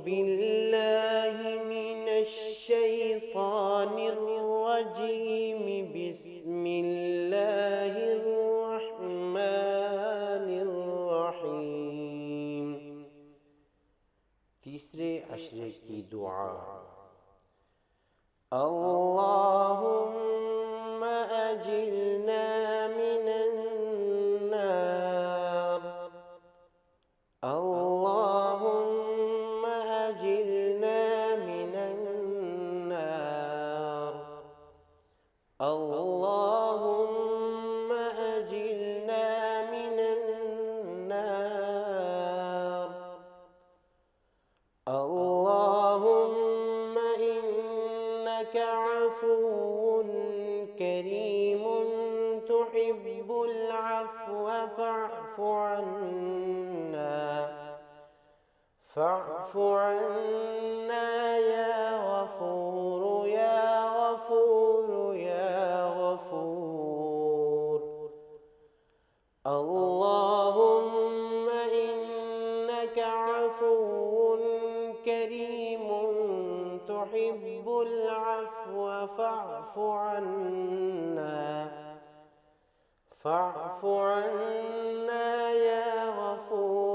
بالله من الشيطان الرجيم. بسم الله الرحمن الرحيم. तीसरे अशरे की दुआ। अल्लाहुम्मा अजिरना मिनन नार। अल्लाहुम्मा अजिरना मिनन नार। अल्लाहुम्मा अजिरना मिनन नार। अल्लाहुम्मा इन्नका अफ़ुव्वुन करीमुन तुहिब्बुल अफ़्व फ़अफ़ु अन्ना। फ़अफ़ु अन्ना या गफ़ूर या गफ़ूर या गफ़ूर। अल्लाहुम्मा इन्नका अफ़ुव्वुन करीमुन तुहिब्बुल अफ़्व फ़अफ़ु अन्ना। फ़अफ़ु अन्ना या गफ़ूर